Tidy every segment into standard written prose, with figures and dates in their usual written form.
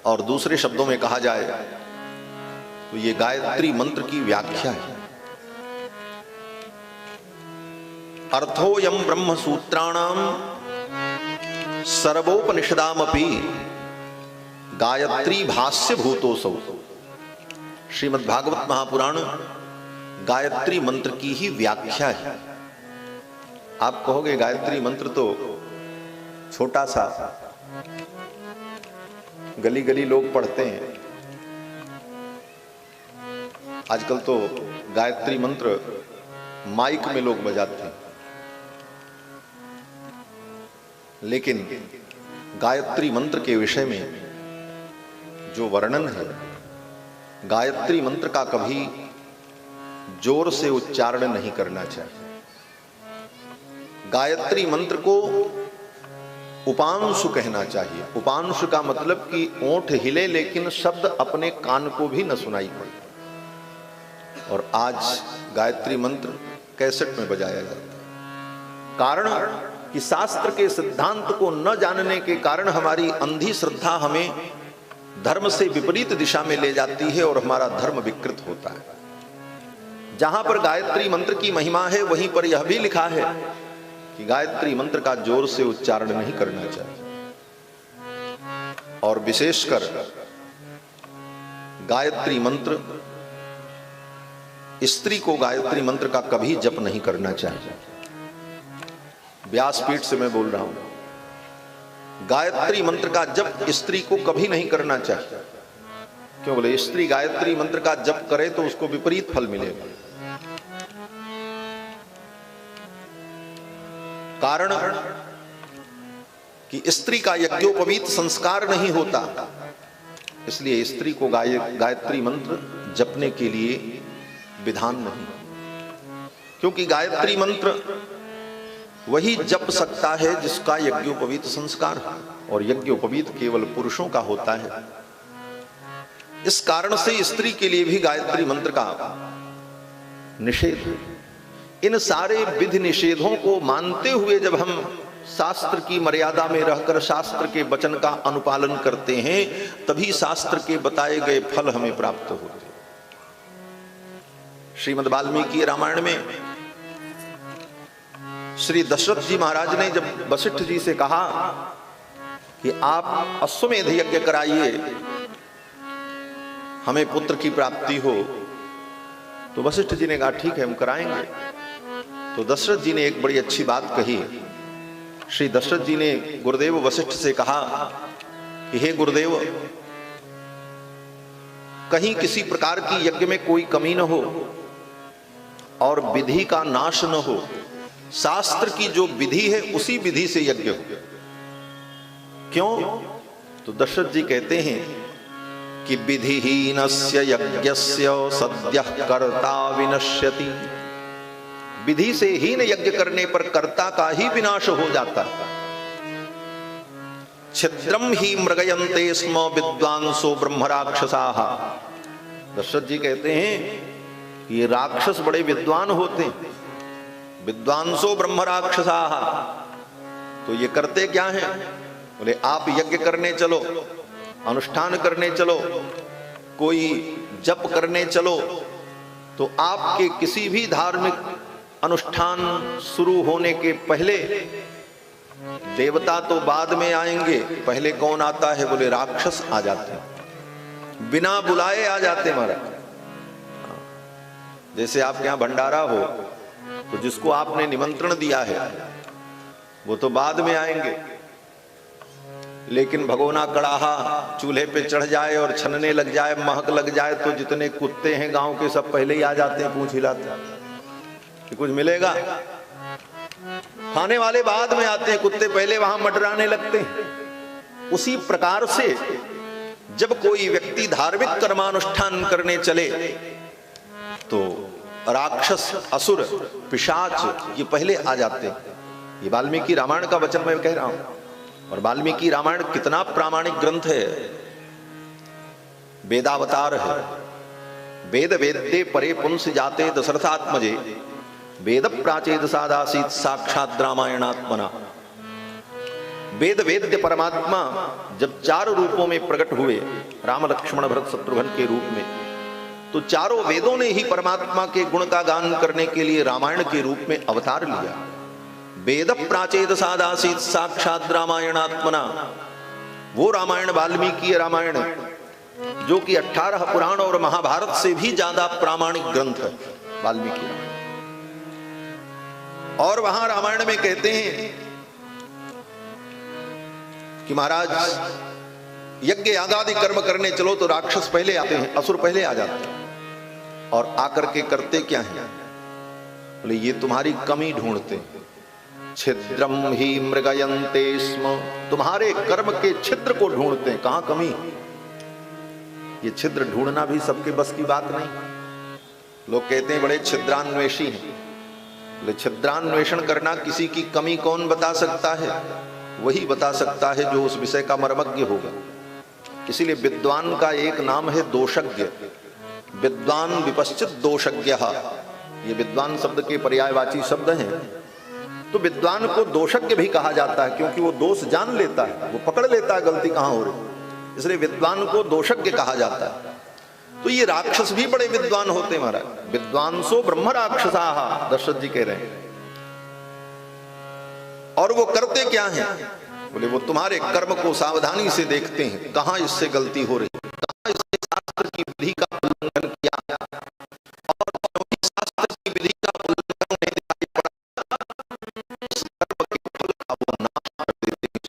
और दूसरे शब्दों में कहा जाए तो ये गायत्री मंत्र की व्याख्या है। अर्थोयम ब्रह्म सूत्राणाम सर्वोपनिषदामपि गायत्री भाष्य भूतोसौ। श्रीमद् भागवत महापुराण गायत्री मंत्र की ही व्याख्या है। आप कहोगे गायत्री मंत्र तो छोटा सा, गली गली लोग पढ़ते हैं। आजकल तो गायत्री मंत्र माइक में लोग बजाते हैं, लेकिन गायत्री मंत्र के विषय में जो वर्णन है, गायत्री मंत्र का कभी जोर से उच्चारण नहीं करना चाहिए। गायत्री मंत्र को उपांशु कहना चाहिए। उपांशु का मतलब कि ओंठ हिले लेकिन शब्द अपने कान को भी न सुनाई पड़े। और आज गायत्री मंत्र कैसेट में बजाया जाता है। कारण कि शास्त्र के सिद्धांत को न जानने के कारण हमारी अंधी श्रद्धा हमें धर्म से विपरीत दिशा में ले जाती है और हमारा धर्म विकृत होता है। जहां पर गायत्री मंत्र की महिमा है वहीं पर यह भी लिखा है कि गायत्री मंत्र का जोर से उच्चारण नहीं करना चाहिए। और विशेषकर गायत्री मंत्र, स्त्री को गायत्री मंत्र का कभी जप नहीं करना चाहिए। व्यासपीठ से मैं बोल रहा हूं, गायत्री मंत्र का जप स्त्री को कभी नहीं करना चाहिए। क्यों बोले? स्त्री गायत्री मंत्र का जप करे तो उसको विपरीत फल मिलेगा। कारण कि स्त्री का यज्ञोपवीत संस्कार नहीं होता, इसलिए स्त्री को गायत्री मंत्र जपने के लिए विधान नहीं। क्योंकि गायत्री मंत्र वही जप सकता है जिसका यज्ञोपवीत संस्कार है, और यज्ञोपवीत केवल पुरुषों का होता है। इस कारण से स्त्री के लिए भी गायत्री मंत्र का निषेध है। इन सारे विधि निषेधों को मानते हुए जब हम शास्त्र की मर्यादा में रहकर शास्त्र के वचन का अनुपालन करते हैं, तभी शास्त्र के बताए गए फल हमें प्राप्त होते हैं। श्रीमद् वाल्मीकि रामायण में श्री दशरथ जी महाराज ने जब वशिष्ठ जी से कहा कि आप अश्वमेध यज्ञ कराइए, हमें पुत्र की प्राप्ति हो, तो वशिष्ठ जी ने कहा ठीक है हम कराएंगे। तो दशरथ जी ने एक बड़ी अच्छी बात कही। श्री दशरथ जी ने गुरुदेव वशिष्ठ से कहा कि हे गुरुदेव, कहीं किसी प्रकार की यज्ञ में कोई कमी न हो और विधि का नाश न हो। शास्त्र की जो विधि है उसी विधि से यज्ञ हो। क्यों? तो दशरथ जी कहते हैं कि विधिहीनस्य यज्ञस्य सद्यः कर्ता विनश्यति। विधि से हीन यज्ञ करने पर कर्ता का ही विनाश हो जाता है। छिद्रम ही मृगयन्ते स्म विद्वांसो ब्रह्म राक्षसाः। दशरथ जी कहते हैं कि ये राक्षस बड़े विद्वान होते हैं। विद्वांसो ब्रह्म राक्षसाः, तो ये करते क्या हैं? बोले आप यज्ञ करने चलो, अनुष्ठान करने चलो, कोई जप करने चलो, तो आपके किसी भी धार्मिक अनुष्ठान शुरू होने के पहले देवता तो बाद में आएंगे, पहले कौन आता है? बोले राक्षस आ जाते हैं, बिना बुलाए आ जाते हैं महाराज। जैसे आपके यहाँ भंडारा हो तो जिसको आपने निमंत्रण दिया है वो तो बाद में आएंगे, लेकिन भगोना कड़ाहा चूल्हे पे चढ़ जाए और छनने लग जाए, महक लग जाए, तो जितने कुत्ते हैं गांव के सब पहले ही आ जाते हैं पूंछ हिलाते कि कुछ मिलेगा। खाने वाले बाद में आते हैं, कुत्ते पहले वहां मटराने लगते हैं। उसी प्रकार से जब कोई व्यक्ति धार्मिक कर्मानुष्ठान करने चले तो राक्षस, असुर, पिशाच ये पहले आ जाते हैं। ये वाल्मीकि रामायण का वचन मैं कह रहा हूं। और वाल्मीकि रामायण कितना प्रामाणिक ग्रंथ है, वेदावतार है। वेद वेद्ये परे पुंस जाते दशरथात्मजे, वेद प्राचेद सादासीत साक्षात रामायणात्मना। वेद वेद्य परमात्मा जब 4 रूपों में प्रकट हुए, राम लक्ष्मण भरत शत्रुघ्न के रूप में, तो चारों वेदों ने ही परमात्मा के गुण का गान करने के लिए रामायण के रूप में अवतार लिया। वेद प्राचेद सादासीत साक्षात रामायणात्मना, वो रामायण वाल्मीकि रामायण जो कि 18 पुराण और महाभारत से भी ज्यादा प्रामाणिक ग्रंथ है वाल्मीकि रामायण। और वहां रामायण में कहते हैं कि महाराज यज्ञ यागादि कर्म करने चलो तो राक्षस पहले आते हैं, असुर पहले आ जाते हैं, और आकर के करते क्या है? बोले ये तुम्हारी कमी ढूंढते हैं। छिद्रम ही मृगयन्ते स्म, तुम्हारे कर्म के छिद्र को ढूंढते हैं, कहां कमी। ये छिद्र ढूंढना भी सबके बस की बात नहीं। लोग कहते हैं बड़े छिद्रान्वेषी हैं। बोले छिद्रान्वेषण करना किसी की कमी कौन बता सकता है? वही बता सकता है जो उस विषय का मर्मज्ञ होगा। इसीलिए विद्वान का एक नाम है दोषज्ञ। विद्वान विपश्चित दोषज्ञ, ये विद्वान शब्द के पर्यायवाची शब्द हैं। तो विद्वान को दोषज्ञ भी कहा जाता है क्योंकि वो दोष जान लेता है, वो पकड़ लेता है गलती कहां हो रही, इसलिए विद्वान को दोषज्ञ कहा जाता है। तो ये राक्षस भी बड़े विद्वान होते महाराज। विद्वांसो ब्रह्म राक्षसा, दशरथ जी कह रहे हैं। और वो करते क्या हैं? बोले वो तुम्हारे कर्म को सावधानी से देखते हैं, कहां इससे गलती हो रही, कहां इससे शास्त्र की विधि का उल्लंघन किया, और शास्त्र की विधि का उल्लंघन नहीं दिखाई पड़ा, उस कर्म के फल का वो नाश कर देते हैं।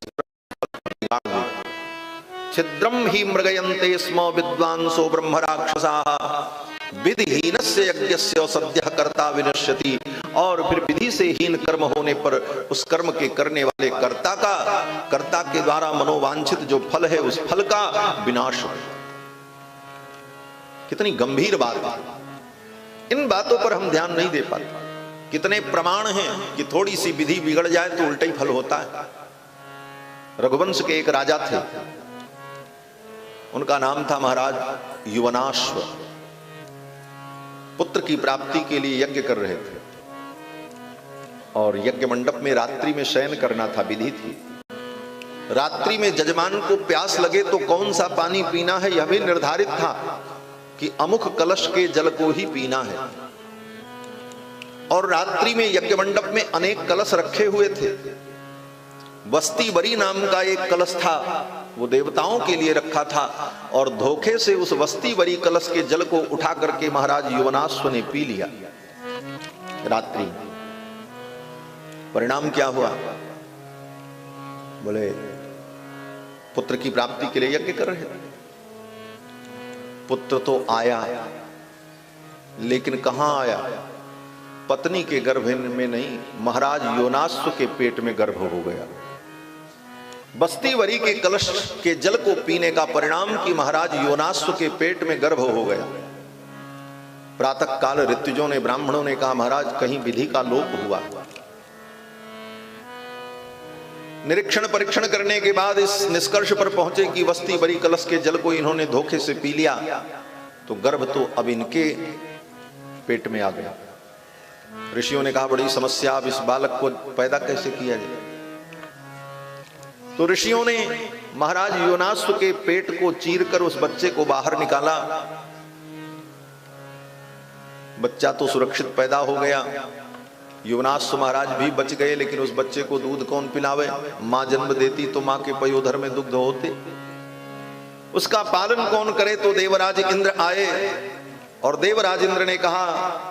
छिद्रम ही मृगयन्ते स्म विद्वांसो ब्रह्म राक्षसा विधिहीनस्य यज्ञस्य सद्यः कर्ता विनश्यति। और फिर विधि से हीन कर्म होने पर उस कर्म के करने वाले कर्ता के द्वारा मनोवांछित जो फल है उस फल का विनाश हो। कितनी गंभीर बात है। इन बातों पर हम ध्यान नहीं दे पाते। कितने प्रमाण हैं कि थोड़ी सी विधि बिगड़ जाए तो उल्टा ही फल होता है। रघुवंश के एक राजा थे, उनका नाम था महाराज युवनाश्व। पुत्र की प्राप्ति के लिए यज्ञ कर रहे थे और यज्ञ मंडप में रात्रि में शयन करना था, विधि थी। रात्रि में जजमान को प्यास लगे तो कौन सा पानी पीना है यह भी निर्धारित था कि अमुख कलश के जल को ही पीना है। और रात्रि में यज्ञ मंडप में अनेक कलश रखे हुए थे। वस्ती बरी नाम का एक कलश था, वो देवताओं के लिए रखा था, और धोखे से उस वस्ती बरी कलश के जल को उठा करके महाराज युवनाश्व ने पी लिया रात्रि में। परिणाम क्या हुआ? बोले पुत्र की प्राप्ति के लिए यज्ञ कर रहे थे। पुत्र तो आया, लेकिन कहां आया? पत्नी के गर्भ में नहीं, महाराज योनाश्व के पेट में गर्भ हो गया। बस्ती वरी के कलश के जल को पीने का परिणाम कि महाराज योनाश्व के पेट में गर्भ हो गया। प्रातः काल ऋत्विजों ने, ब्राह्मणों ने कहा महाराज कहीं विधि का लोप हुआ। निरीक्षण परीक्षण करने के बाद इस निष्कर्ष पर पहुंचे कि वस्ती बरी कलश के जल को इन्होंने धोखे से पी लिया, तो गर्भ तो अब इनके पेट में आ गया। ऋषियों ने कहा बड़ी समस्या, अब इस बालक को पैदा कैसे किया जाए? तो ऋषियों ने महाराज योनाश्व के पेट को चीरकर उस बच्चे को बाहर निकाला। बच्चा तो सुरक्षित पैदा हो गया। योनाश्व महाराज भी बच गए, लेकिन उस बच्चे को दूध कौन पिलावे? मां जन्म देती तो मां के पयोधर में दुग्ध होते, उसका पालन कौन करे? तो देवराज इंद्र आए और देवराज इंद्र ने कहा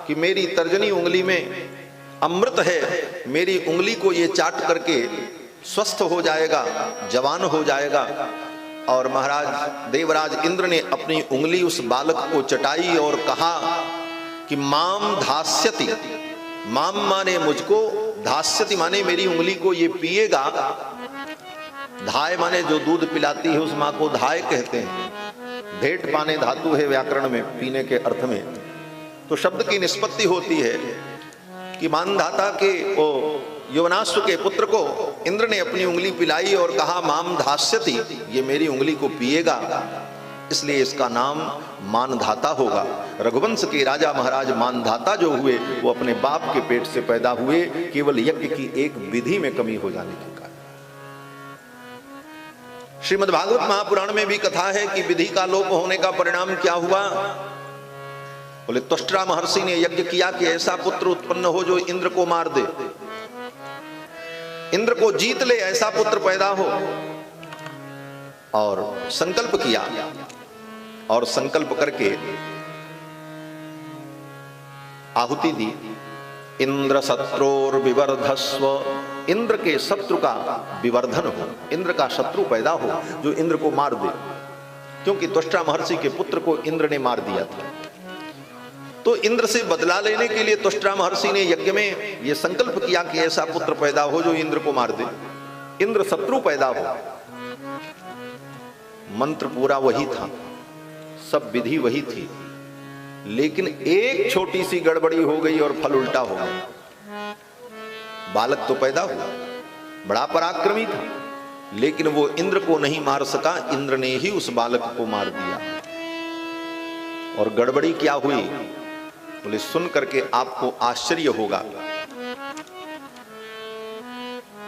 कि मेरी तर्जनी उंगली में अमृत है, मेरी उंगली को ये चाट करके स्वस्थ हो जाएगा, जवान हो जाएगा। और महाराज देवराज इंद्र ने अपनी उंगली उस बालक को चटाई और कहा कि माम धास्यति, माम माने मुझको, धास्यति माने मेरी उंगली को ये पिएगा। धाय माने जो दूध पिलाती है उस मां को धाय कहते हैं। भेंट पाने धातु है व्याकरण में, पीने के अर्थ में। तो शब्द की निष्पत्ति होती है कि मानधाता के ओ योनाश्व के पुत्र को इंद्र ने अपनी उंगली पिलाई और कहा माम धास्यति, ये मेरी उंगली को पिएगा, इसलिए इसका नाम मानधाता होगा। रघुवंश के राजा महाराज मानधाता जो हुए वो अपने बाप के पेट से पैदा हुए, केवल यज्ञ की एक विधि में कमी हो जाने के कारण। श्रीमद् भागवत महापुराण में भी कथा है कि विधि का लोप होने का परिणाम क्या हुआ। बोले त्वष्टा महर्षि ने यज्ञ किया कि ऐसा पुत्र उत्पन्न हो जो इंद्र को मार दे, इंद्र को जीत ले, ऐसा पुत्र पैदा हो। और संकल्प किया, और संकल्प करके आहुति दी। इंद्र शत्रुर विवर्धस्व, इंद्र के शत्रु का विवर्धन हो, इंद्र का शत्रु पैदा हो जो इंद्र को मार दे, क्योंकि त्वष्टा महर्षि के पुत्र को इंद्र ने मार दिया था। तो इंद्र से बदला लेने के लिए त्वष्टा महर्षि ने यज्ञ में यह संकल्प किया कि ऐसा पुत्र पैदा हो जो इंद्र को मार दे, इंद्र शत्रु पैदा हो। मंत्र पूरा वही था, सब विधि वही थी, लेकिन एक छोटी सी गड़बड़ी हो गई और फल उल्टा हो गया। बालक तो पैदा हुआ, बड़ा पराक्रमी था, लेकिन वो इंद्र को नहीं मार सका, इंद्र ने ही उस बालक को मार दिया। और गड़बड़ी क्या हुई बोले, सुन करके आपको आश्चर्य होगा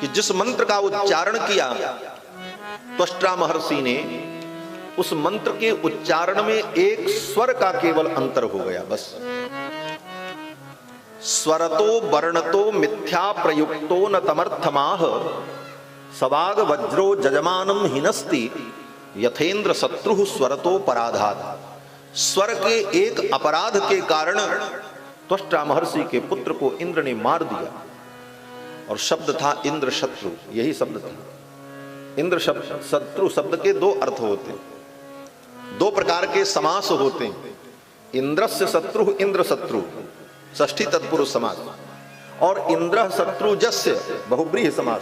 कि जिस मंत्र का उच्चारण किया त्वष्टा महर्षि ने, उस मंत्र के उच्चारण में एक स्वर का केवल अंतर हो गया, बस। स्वरतो वर्णतो मिथ्या प्रयुक्तो न तमर्थमाह, सवाग वज्रो जजमानम हिनस्ति यथेन्द्र शत्रु स्वरतो पराधात। स्वर के एक अपराध के कारण त्वष्टा महर्षि के पुत्र को इंद्र ने मार दिया। और शब्द था इंद्र शत्रु, यही शब्द था। इंद्र शब्द, शत्रु शब्द के दो अर्थ होते हैं, दो प्रकार के समास होते हैं। इंद्रस्य शत्रु, इंद्र शत्रु, षष्ठी तत्पुरुष समास, और इंद्र शत्रु जस्य बहुब्रीहि समास।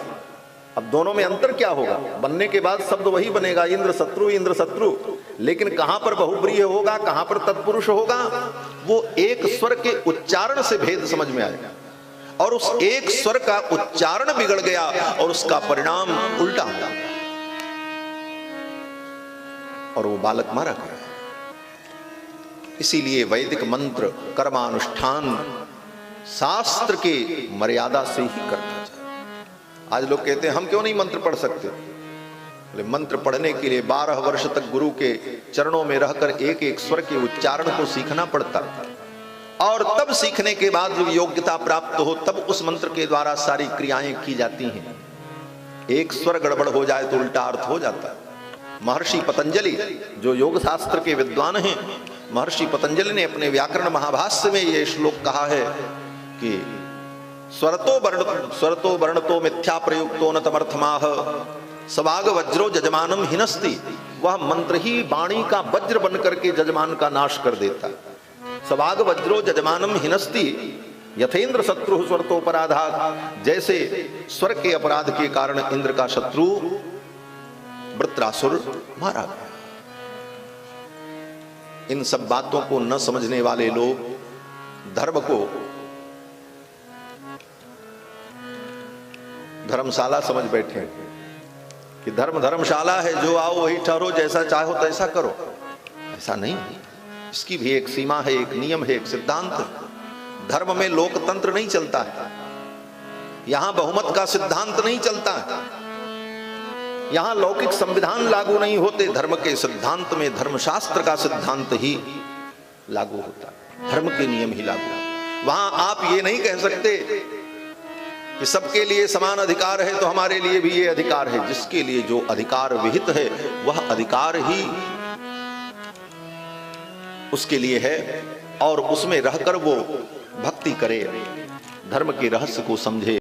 अब दोनों में अंतर क्या होगा? बनने के बाद शब्द वही बनेगा, इंद्र शत्रु, इंद्र शत्रु, लेकिन कहां पर बहुब्रीहि होगा, कहां पर तत्पुरुष होगा, वो एक स्वर के उच्चारण से भेद समझ में आएगा। और उस एक स्वर का उच्चारण बिगड़ गया और उसका परिणाम उल्टा हुआ, और वो बालक मारा गया। इसीलिए वैदिक मंत्र कर्मानुष्ठान शास्त्र के मर्यादा से ही करना चाहिए। आज लोग कहते हैं हम क्यों नहीं मंत्र पढ़ सकते? मंत्र पढ़ने के लिए 12 वर्ष तक गुरु के चरणों में रहकर एक एक स्वर के उच्चारण को सीखना पड़ता, और तब सीखने के बाद जब योग्यता प्राप्त हो तब उस मंत्र के द्वारा सारी क्रियाएं की जाती हैं। एक स्वर गड़बड़ हो जाए तो उल्टा अर्थ हो जाता है। महर्षि पतंजलि जो योग शास्त्र के विद्वान हैं, महर्षि पतंजलि ने अपने व्याकरण महाभाष्य में यह श्लोक कहा है कि स्वरतो वर्णतो मिथ्या प्रयुक्तो न तमर्थमाह, सवाग वज्रो जजमानम हिनस्ति। वह मंत्र ही वाणी का वज्र बन करके जजमान का नाश कर देता। सवाग वज्रो जजमानम हिनस्ति यथेन्द्र शत्रु स्वरतोपराधात्, जैसे स्वर के अपराध के कारण इंद्र का शत्रु वृत्रासुर मारा गया। इन सब बातों को न समझने वाले लोग धर्म को धर्मशाला समझ बैठे कि धर्म धर्मशाला है, जो आओ वही ठहरो, जैसा चाहो तैसा करो। ऐसा नहीं, इसकी भी एक सीमा है, एक नियम है, एक सिद्धांत। धर्म में लोकतंत्र नहीं चलता है, यहां बहुमत का सिद्धांत नहीं चलता है, यहां लौकिक संविधान लागू नहीं होते। धर्म के सिद्धांत में धर्मशास्त्र का सिद्धांत ही लागू होता है, धर्म के नियम ही लागू। वहां आप ये नहीं कह सकते कि सबके लिए समान अधिकार है तो हमारे लिए भी ये अधिकार है। जिसके लिए जो अधिकार विहित है वह अधिकार ही उसके लिए है, और उसमें रहकर वो भक्ति करे, धर्म के रहस्य को समझे।